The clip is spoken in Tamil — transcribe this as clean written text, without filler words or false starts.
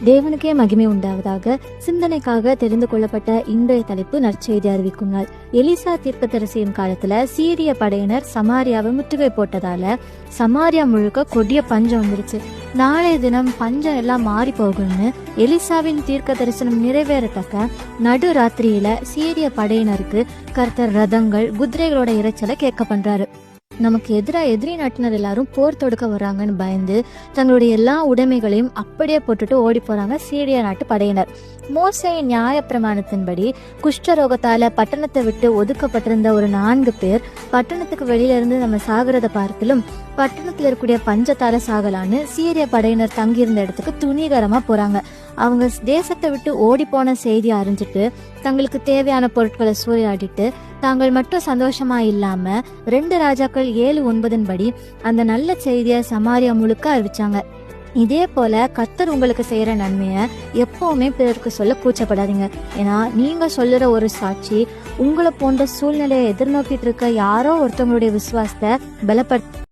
தேவனுக்கே மகிமை உண்டாவதாக. சிந்தனைக்காக தெரிந்து கொள்ளப்பட்ட இன்றைய தலைப்பு நற்செய்தி அறிவிக்கும் நாள். எலிசா தீர்க்கதரிசியின் காலத்துல சீரிய படையினர் சமாரியாவை முற்றுகை போட்டதால சமாரியா முழுக்க கொடிய பஞ்சம் வந்துருச்சு. நாளைய தினம் பஞ்சம் எல்லாம் மாறி போகும்னு எலிசாவின் தீர்க்க தரிசனம் நிறைவேறத்தக்க நடு ராத்திரியில சீரிய படையினருக்கு கர்த்தர் ரதங்கள் குதிரைகளோட இறைச்சலை கேட்க பண்றாரு. நமக்கு எதிரி நாட்டினர் எல்லாரும் போர் தொடுக்க வர்றாங்கன்னு பயந்து தங்களுடைய எல்லா உடைமைகளையும் அப்படியே போட்டுட்டு ஓடி போறாங்க சீரிய நாட்டு படையினர். மோசேயின் நியாய பிரமாணத்தின்படி குஷ்டரோகத்தால பட்டணத்தை விட்டு ஒதுக்கப்பட்டிருந்த ஒரு 4 பேர் பட்டணத்துக்கு வெளியில இருந்து நம்ம சாகிறத பார்த்திலும் பட்டணத்துல இருக்கக்கூடிய பஞ்சத்தால சாகலான்னு சீரிய படையினர் தங்கியிருந்த இடத்துக்கு துணிகரமா போறாங்க. அவங்க தேசத்தை விட்டு ஓடி போன செய்தி அறிஞ்சிட்டு தங்களுக்கு தேவையான பொருட்களை சூறையாடிட்டு தாங்கள் மட்டும் சந்தோஷமா இல்லாம 2 ராஜாக்கள் 7:9 படி அந்த நல்ல செய்தியை சமாரியா முழுக்க அறிவிச்சாங்க. இதே போல கர்த்தர் உங்களுக்கு செய்யற நன்மைய எப்பவுமே பிறருக்கு சொல்ல கூச்சப்படாதீங்க. ஏன்னா நீங்க சொல்லுற ஒரு சாட்சி உங்களை போன்ற சூழ்நிலையை எதிர்நோக்கிட்டு இருக்க யாரோ ஒருத்தவங்களுடைய விசுவாசத்தை பலப்படுத்த